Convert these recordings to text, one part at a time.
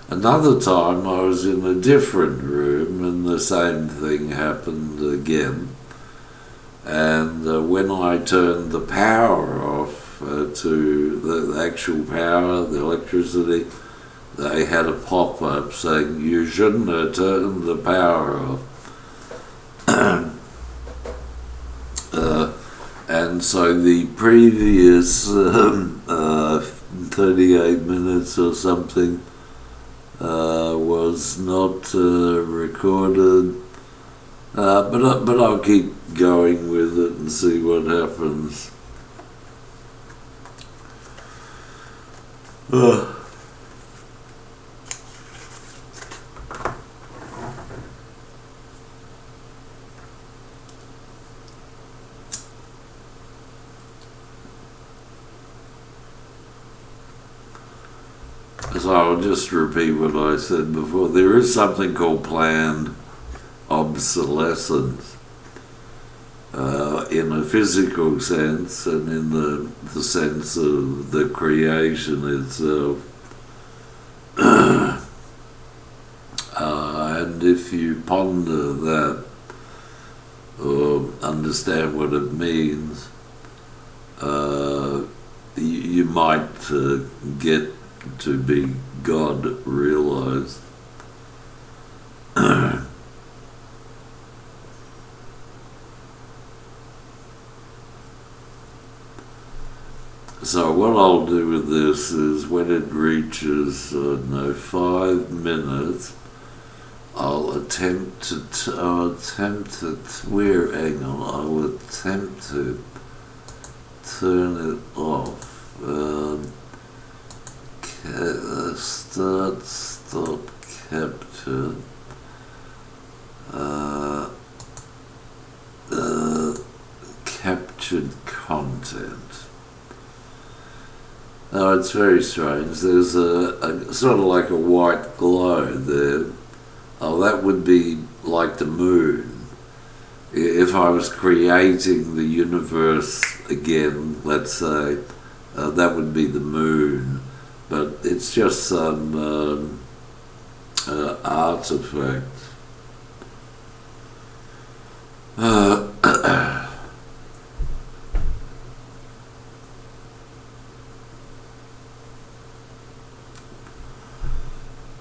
Another time I was in a different room and the same thing happened again. And when I turned the power off to the actual power, the electricity, they had a pop-up saying, "You shouldn't have turned the power off." And so the previous 38 minutes or something was not recorded, but I'll keep going with it and see what happens. So I'll just repeat what I said before. There is something called planned obsolescence in a physical sense and in the sense of the creation itself. And if you ponder that or understand what it means, you might get to be God realized. So what I'll do with this is when it reaches 5 minutes, I'll attempt to turn it off. Stop capture. Captured content. Now it's very strange. There's a sort of like a white glow there. Oh, that would be like the moon. If I was creating the universe again, let's say, that would be the moon. But it's just some artifact.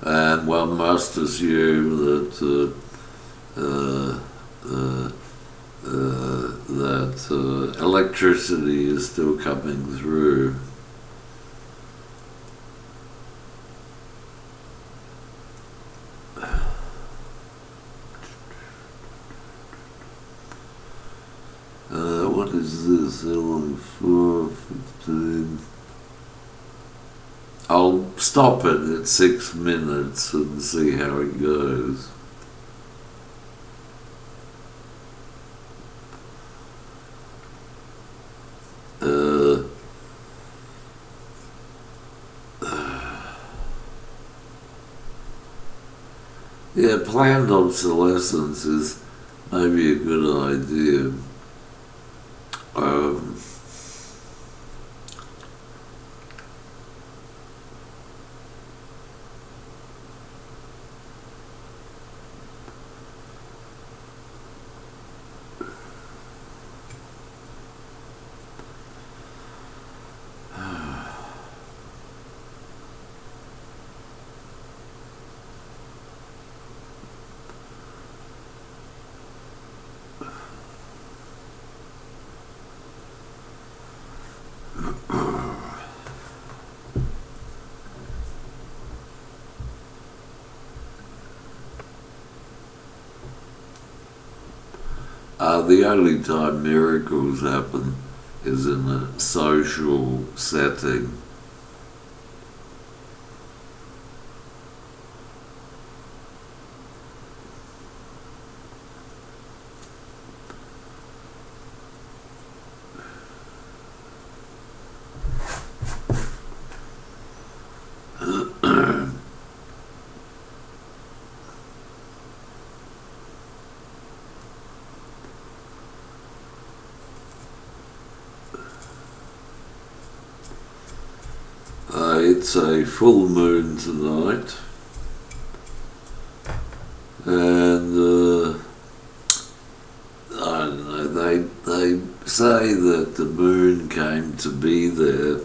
And one must assume that electricity is still coming through. What is this? L4:15. I'll stop it at 6 minutes and see how it goes. Yeah, planned obsolescence is maybe a good idea. The only time miracles happen is in a social setting. It's a full moon tonight. and I don't know, they say that the moon came to be there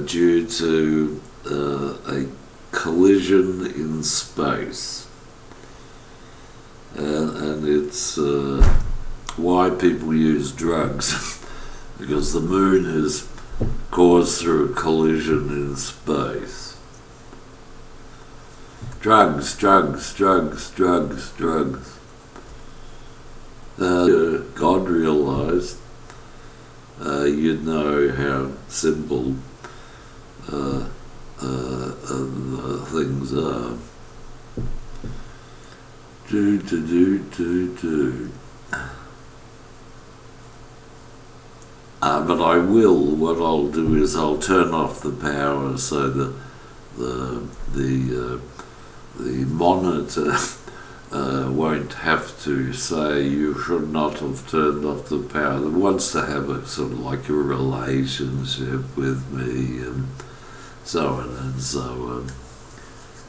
due to a collision in space, and it's why people use drugs because the moon is caused through a collision in space. Drugs. God realised you'd know how simple things are. But I will. What I'll do is I'll turn off the power so that the monitor won't have to say you should not have turned off the power. It wants to have a sort of like a relationship with me and so on and so on.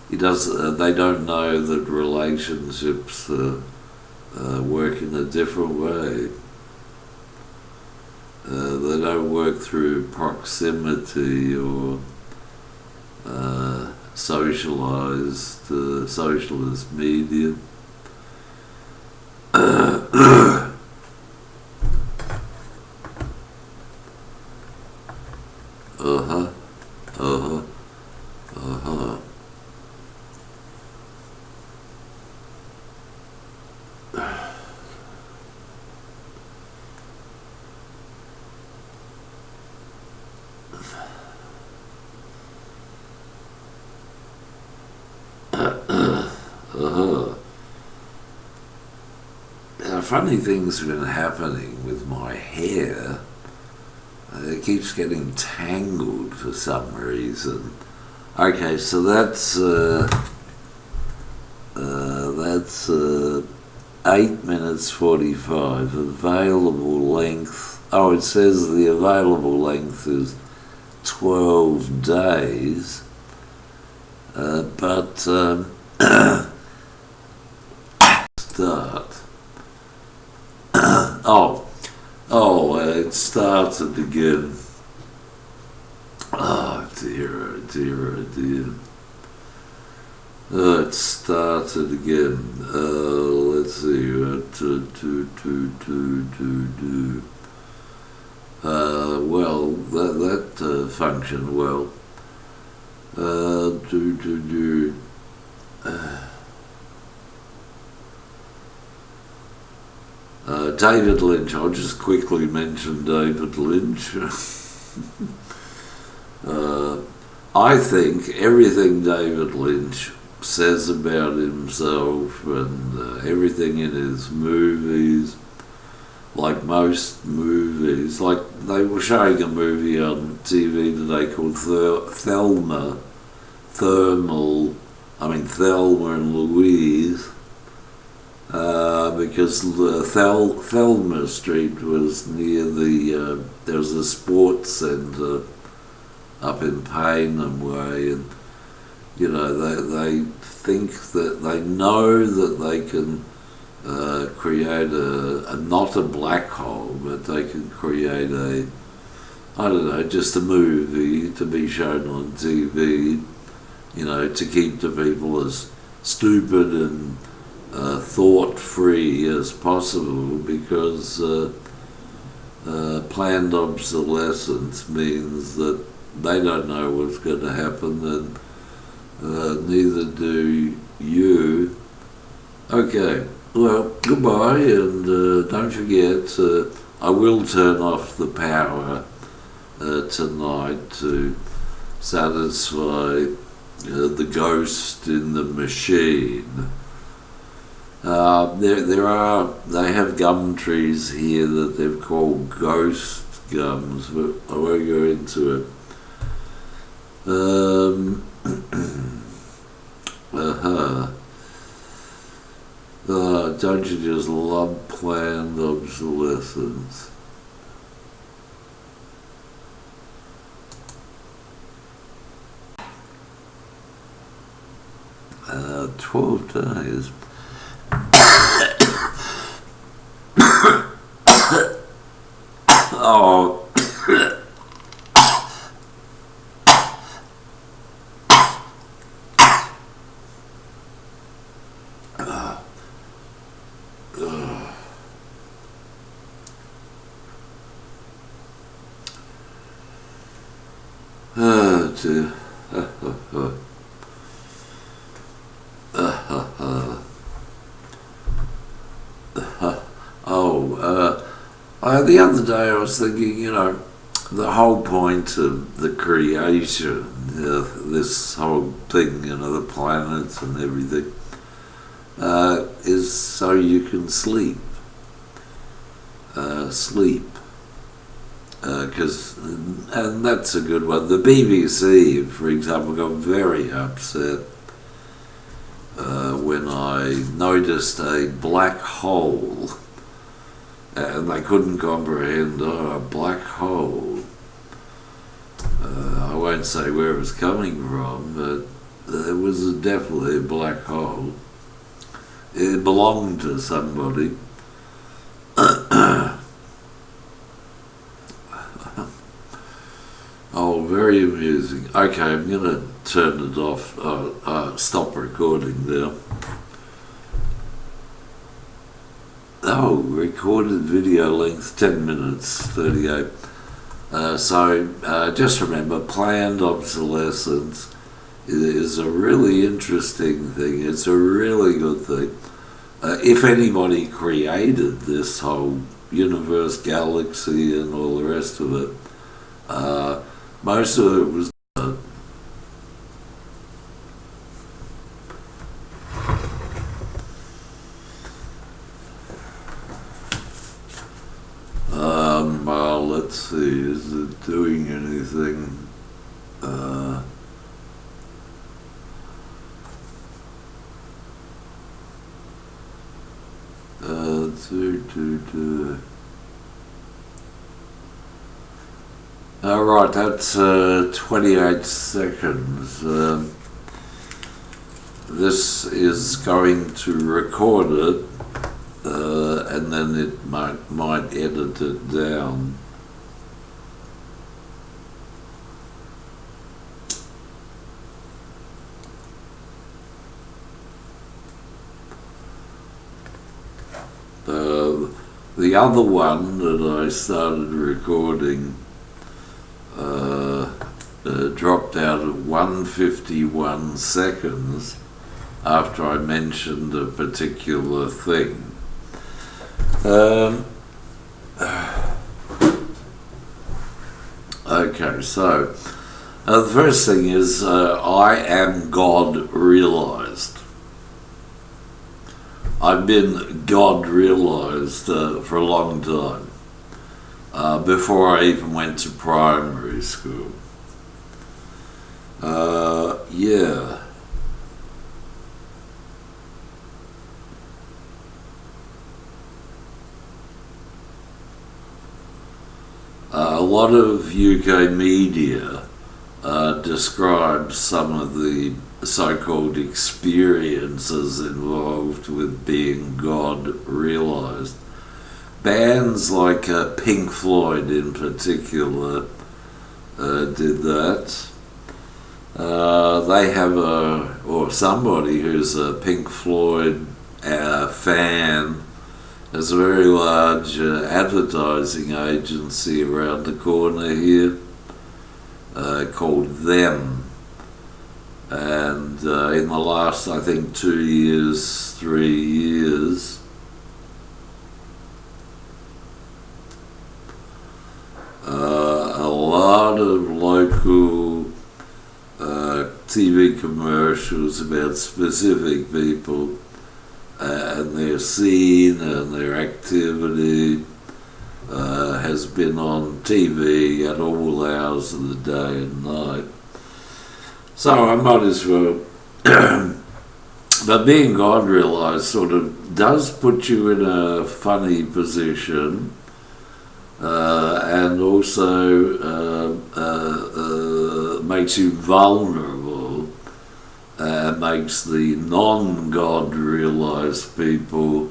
He does. They don't know that relationships work in a different way. They don't work through proximity or socialized socialist media. Funny things have been happening with my hair. It keeps getting tangled for some reason. Okay, so that's 8 minutes 45. Available length. Oh, it says the available length is 12 days. But start. It started again. Oh dear, oh dear, oh dear. It started again. Let's see. Well, that functioned well. David Lynch, I'll just quickly mention David Lynch. I think everything David Lynch says about himself and everything in his movies, like most movies, like they were showing a movie on TV today called Thelma and Louise, because Thelma Street was near there was a sports centre up in Paynham Way, and you know they think that they know that they can create not a black hole, but they can create just a movie to be shown on TV, to keep the people as stupid and thought-free as possible, because planned obsolescence means that they don't know what's going to happen, and neither do you. Okay, well, goodbye, and don't forget, I will turn off the power tonight to satisfy the ghost in the machine. They have gum trees here that they've called ghost gums, but I won't go into it. Don't you just love planned obsolescence? 12 days. Oh. Oh dear. The other day I was thinking, the whole point of the creation, this whole thing, the planets and everything, is so you can sleep. And that's a good one. The BBC, for example, got very upset when I noticed a black hole, and they couldn't comprehend, a black hole. I won't say where it was coming from, but there was definitely a black hole. It belonged to somebody. Oh, very amusing. Okay, I'm going to turn it off, stop recording now. Oh, recorded video length 10 minutes 38. So just remember, planned obsolescence is a really interesting thing. It's a really good thing. If anybody created this whole universe, galaxy, and all the rest of it, most of it was well, let's see, is it doing anything? Alright, that's 28 seconds. This is going to record it, and then it might edit it down. The other one that I started recording dropped out at 1:51 seconds after I mentioned a particular thing. Okay, so the first thing is I am God realized. I've been God realized for a long time, before I even went to primary school. Yeah. A lot of UK media describes some of the so-called experiences involved with being God realized. Bands like Pink Floyd in particular did that. They have or somebody who's a Pink Floyd fan has a very large advertising agency around the corner here called Them. And in the last, I think, 2 years, 3 years, a lot of local TV commercials about specific people and their scene and their activity has been on TV at all hours of the day and night. So I might as well, but being God realized sort of does put you in a funny position, and also makes you vulnerable makes the non-God realized people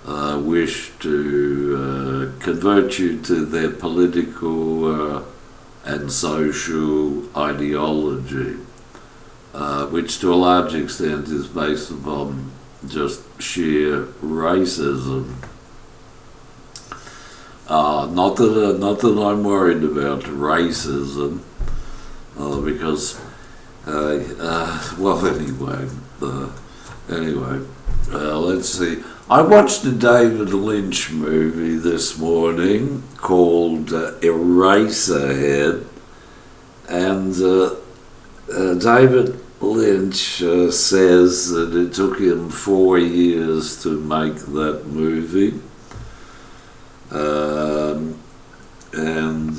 wish to convert you to their political and social ideology, which to a large extent is based upon just sheer racism. Not that I'm worried about racism, because well, anyway, let's see. I watched a David Lynch movie this morning called Eraserhead, and David Lynch says that it took him 4 years to make that movie. And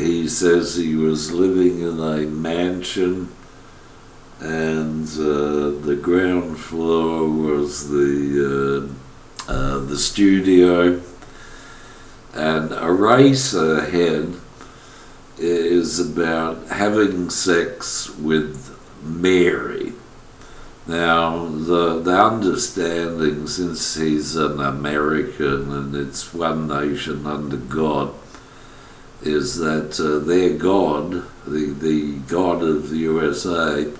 he says he was living in a mansion, and the ground floor was the studio, and Eraserhead is about having sex with Mary. Now, the understanding, since he's an American and it's one nation under God, is that their God, the God of the USA,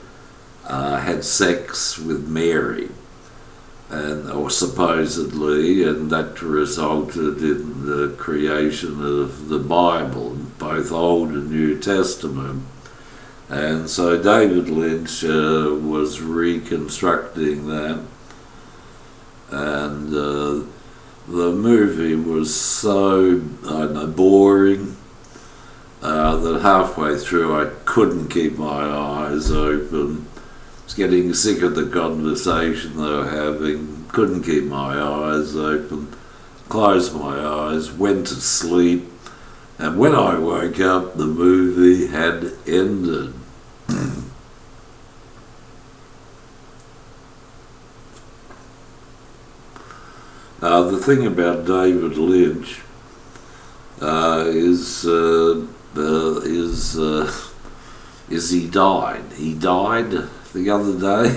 had sex with Mary, or supposedly, and that resulted in the creation of the Bible, both Old and New Testament. And so David Lynch was reconstructing that, and the movie was so, I don't know, boring, that halfway through I couldn't keep my eyes open. I was getting sick of the conversation they were having, couldn't keep my eyes open, closed my eyes, went to sleep, and when I woke up the movie had ended. The thing about David Lynch is he died. He died the other day.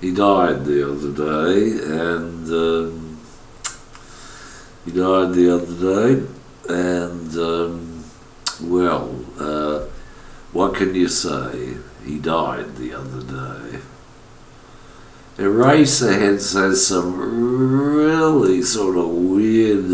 He died the other day, and he died the other day, and well, what can you say? He died the other day. Eraserhead has some really sort of weird